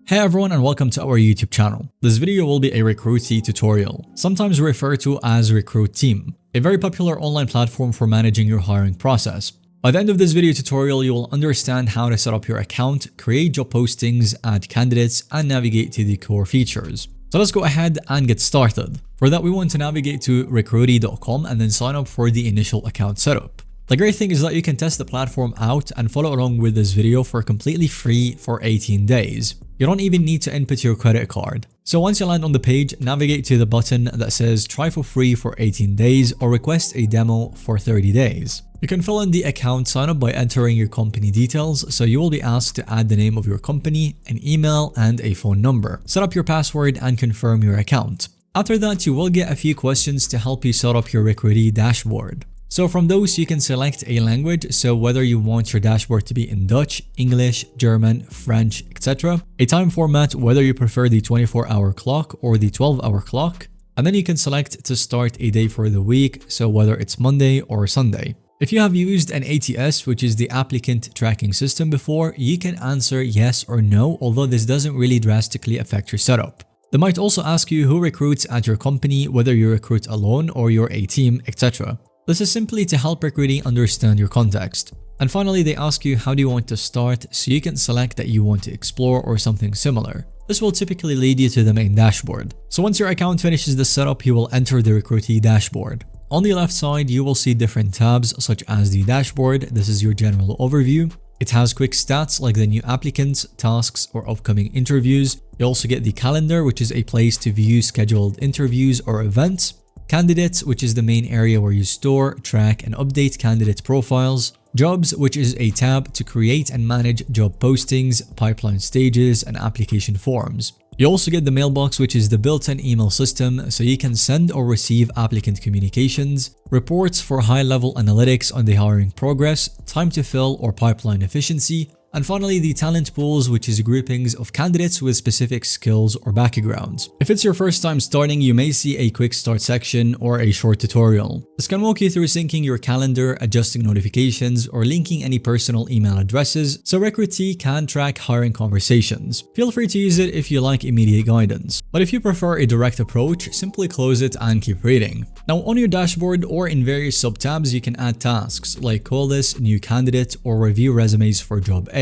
Hey everyone and welcome to our YouTube channel. This video will be a Recruitee tutorial, sometimes referred to as Recruitee, a very popular online platform for managing your hiring process. By the end of this video tutorial, you will understand how to set up your account, create job postings, add candidates, and navigate to the core features. So let's go ahead and get started. For that, we want to navigate to Recruitee.com and then sign up for the initial account setup. The great thing is that you can test the platform out and follow along with this video for completely free for 18 days. You don't even need to input your credit card. So once you land on the page, navigate to the button that says try for free for 18 days or request a demo for 30 days. You can fill in the account sign up by entering your company details, so you will be asked to add the name of your company, an email, and a phone number. Set up your password and confirm your account. After that, you will get a few questions to help you set up your Recruitee dashboard. So from those, you can select a language, so whether you want your dashboard to be in Dutch, English, German, French, etc. A time format, whether you prefer the 24-hour clock or the 12-hour clock. And then you can select to start a day for the week, so whether it's Monday or Sunday. If you have used an ATS, which is the applicant tracking system before, you can answer yes or no, although this doesn't really drastically affect your setup. They might also ask you who recruits at your company, whether you recruit alone or you're a team, etc. This is simply to help Recruitee understand your context. And finally, they ask you how do you want to start, so you can select that you want to explore or something similar. This will typically lead you to the main dashboard. So once your account finishes the setup, you will enter the Recruitee dashboard. On the left side, you will see different tabs such as the dashboard. This is your general overview. It has quick stats like the new applicants, tasks, or upcoming interviews. You also get the calendar, which is a place to view scheduled interviews or events. Candidates, which is the main area where you store, track, and update candidate profiles. Jobs, which is a tab to create and manage job postings, pipeline stages, and application forms. You also get the mailbox, which is the built-in email system, so you can send or receive applicant communications, reports for high-level analytics on the hiring progress, time to fill or pipeline efficiency, and finally, the talent pools, which is groupings of candidates with specific skills or backgrounds. If it's your first time starting, you may see a quick start section or a short tutorial. This can walk you through syncing your calendar, adjusting notifications, or linking any personal email addresses, so Recruitee can track hiring conversations. Feel free to use it if you like immediate guidance. But if you prefer a direct approach, simply close it and keep reading. Now, on your dashboard or in various sub-tabs, you can add tasks like call this, new candidate, or review resumes for job A.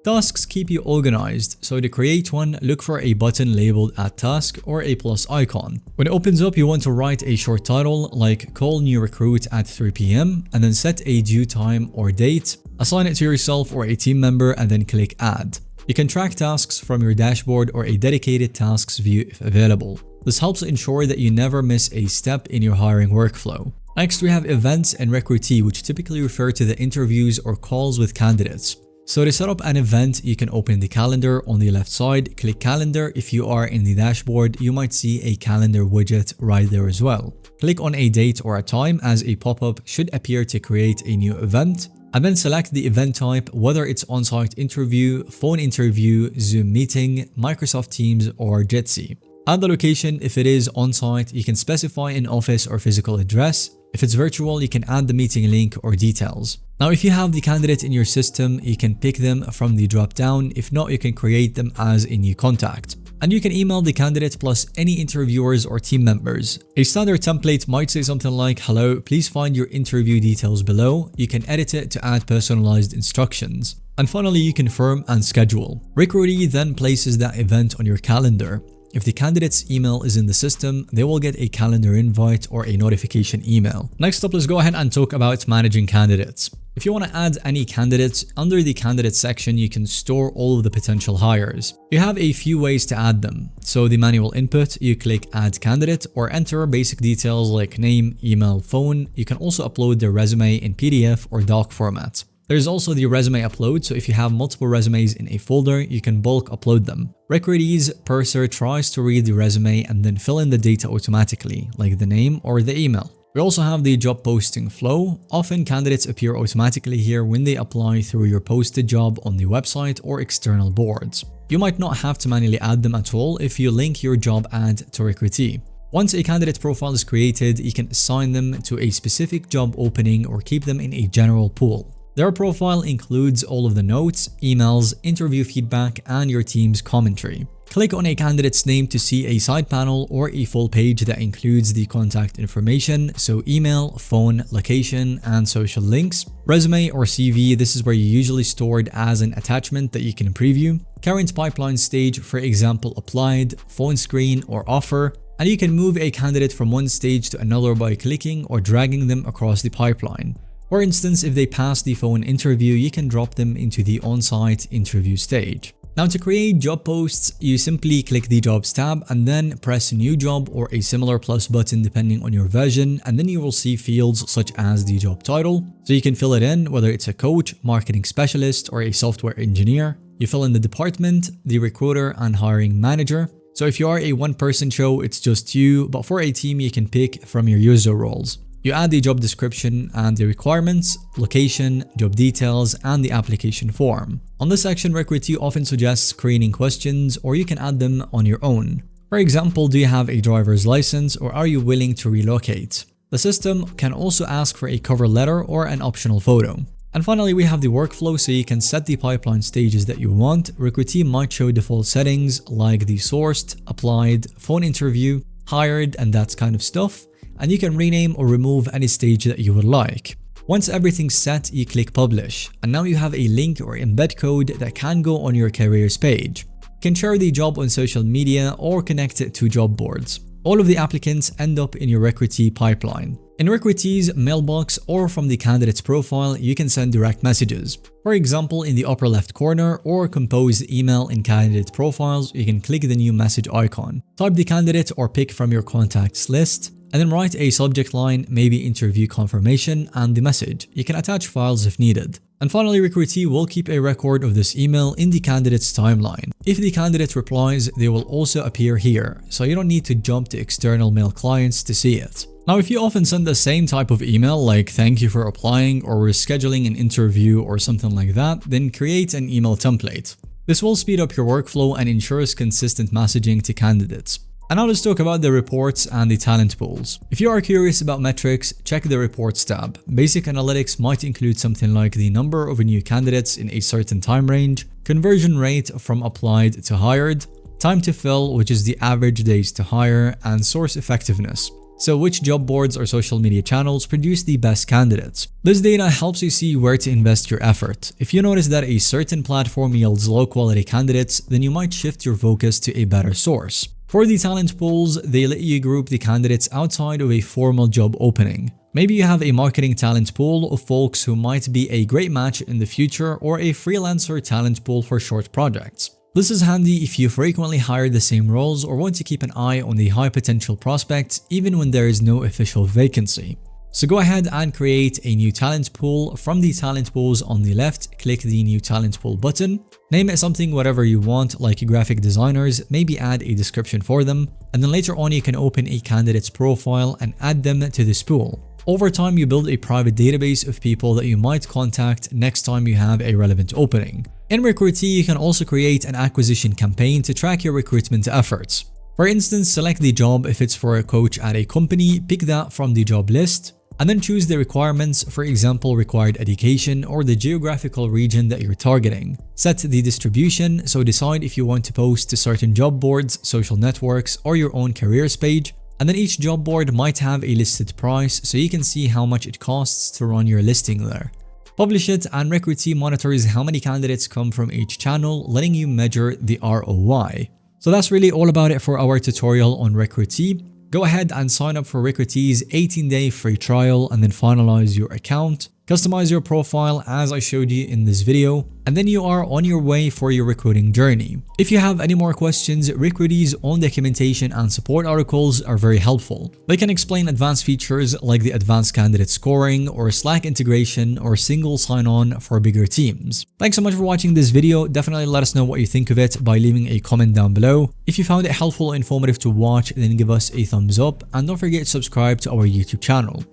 Tasks keep you organized, so to create one, look for a button labeled Add Task or a plus icon. When it opens up, you want to write a short title like Call New Recruit at 3 p.m. and then set a due time or date, assign it to yourself or a team member, and then click Add. You can track tasks from your dashboard or a dedicated tasks view if available. This helps ensure that you never miss a step in your hiring workflow. Next, we have events and Recruitee, which typically refer to the interviews or calls with candidates. So to set up an event, you can open the calendar on the left side, click calendar. If you are in the dashboard, you might see a calendar widget right there as well. Click on a date or a time as a pop-up should appear to create a new event. And then select the event type, whether it's on-site interview, phone interview, Zoom meeting, Microsoft Teams, or Jitsi. Add the location. If it is on-site, you can specify an office or physical address. If it's virtual, you can add the meeting link or details. Now, if you have the candidate in your system, you can pick them from the drop-down. If not, you can create them as a new contact. And you can email the candidate plus any interviewers or team members. A standard template might say something like, hello, please find your interview details below. You can edit it to add personalized instructions. And finally, you confirm and schedule. Recruitee then places that event on your calendar. If the candidate's email is in the system, they will get a calendar invite or a notification email. Next up, let's go ahead and talk about managing candidates. If you want to add any candidates, under the candidate section, you can store all of the potential hires. You have a few ways to add them. So the manual input, you click add candidate or enter basic details like name, email, phone. You can also upload their resume in PDF or doc format. There's also the resume upload, so if you have multiple resumes in a folder, you can bulk upload them. Recruitee's parser tries to read the resume and then fill in the data automatically, like the name or the email. We also have the job posting flow. Often candidates appear automatically here when they apply through your posted job on the website or external boards. You might not have to manually add them at all if you link your job ad to Recruitee. Once a candidate profile is created, you can assign them to a specific job opening or keep them in a general pool. Their profile includes all of the notes, emails, interview feedback, and your team's commentary. Click on a candidate's name to see a side panel or a full page that includes the contact information, so email, phone, location, and social links. Resume or CV, this is where you usually store it as an attachment that you can preview. Current pipeline stage, for example, applied, phone screen, or offer. And you can move a candidate from one stage to another by clicking or dragging them across the pipeline. For instance, if they pass the phone interview, you can drop them into the on-site interview stage. Now, to create job posts, you simply click the Jobs tab and then press New Job or a similar plus button depending on your version, and then you will see fields such as the job title. So you can fill it in, whether it's a coach, marketing specialist, or a software engineer. You fill in the department, the recruiter, and hiring manager. So if you are a one-person show, it's just you, but for a team, you can pick from your user roles. You add the job description and the requirements, location, job details, and the application form. On this section, Recruitee often suggests screening questions, or you can add them on your own. For example, do you have a driver's license, or are you willing to relocate? The system can also ask for a cover letter or an optional photo. And finally, we have the workflow, so you can set the pipeline stages that you want. Recruitee might show default settings like the sourced, applied, phone interview, hired, and that kind of stuff. And you can rename or remove any stage that you would like. Once everything's set, you click publish, and now you have a link or embed code that can go on your careers page. You can share the job on social media or connect it to job boards. All of the applicants end up in your Recruitee pipeline. In Recruitee's mailbox or from the candidate's profile, you can send direct messages. For example, in the upper left corner or compose the email in candidate profiles, you can click the new message icon. Type the candidate or pick from your contacts list, and then write a subject line, maybe interview confirmation, and the message. You can attach files if needed. And finally, Recruitee will keep a record of this email in the candidate's timeline. If the candidate replies, they will also appear here, so you don't need to jump to external mail clients to see it. Now, if you often send the same type of email like thank you for applying or rescheduling an interview or something like that, then create an email template. This will speed up your workflow and ensures consistent messaging to candidates. And now let's talk about the reports and the talent pools. If you are curious about metrics, check the reports tab. Basic analytics might include something like the number of new candidates in a certain time range, conversion rate from applied to hired, time to fill, which is the average days to hire, and source effectiveness. So which job boards or social media channels produce the best candidates? This data helps you see where to invest your effort. If you notice that a certain platform yields low quality candidates, then you might shift your focus to a better source. For the talent pools, they let you group the candidates outside of a formal job opening. Maybe you have a marketing talent pool of folks who might be a great match in the future, or a freelancer talent pool for short projects. This is handy if you frequently hire the same roles or want to keep an eye on the high potential prospects even when there is no official vacancy. So go ahead and create a new talent pool. From the talent pools on the left, click the new talent pool button. Name it something whatever you want, like graphic designers, maybe add a description for them. And then later on you can open a candidate's profile and add them to this pool. Over time, you build a private database of people that you might contact next time you have a relevant opening. In Recruitee, you can also create an acquisition campaign to track your recruitment efforts. For instance, select the job. If it's for a coach at a company, pick that from the job list, and then choose the requirements, for example, required education or the geographical region that you're targeting. Set the distribution, so decide if you want to post to certain job boards, social networks, or your own careers page. And then each job board might have a listed price, so you can see how much it costs to run your listing there. Publish it, and Recruitee monitors how many candidates come from each channel, letting you measure the ROI. So that's really all about it for our tutorial on Recruitee. Go ahead and sign up for Recruitee's 18-day free trial and then finalize your account. Customize your profile as I showed you in this video, and then you are on your way for your recruiting journey. If you have any more questions, Recruitee's own documentation and support articles are very helpful. They can explain advanced features like the advanced candidate scoring or Slack integration or single sign-on for bigger teams. Thanks so much for watching this video. Definitely let us know what you think of it by leaving a comment down below. If you found it helpful or informative to watch, then give us a thumbs up, and don't forget to subscribe to our YouTube channel.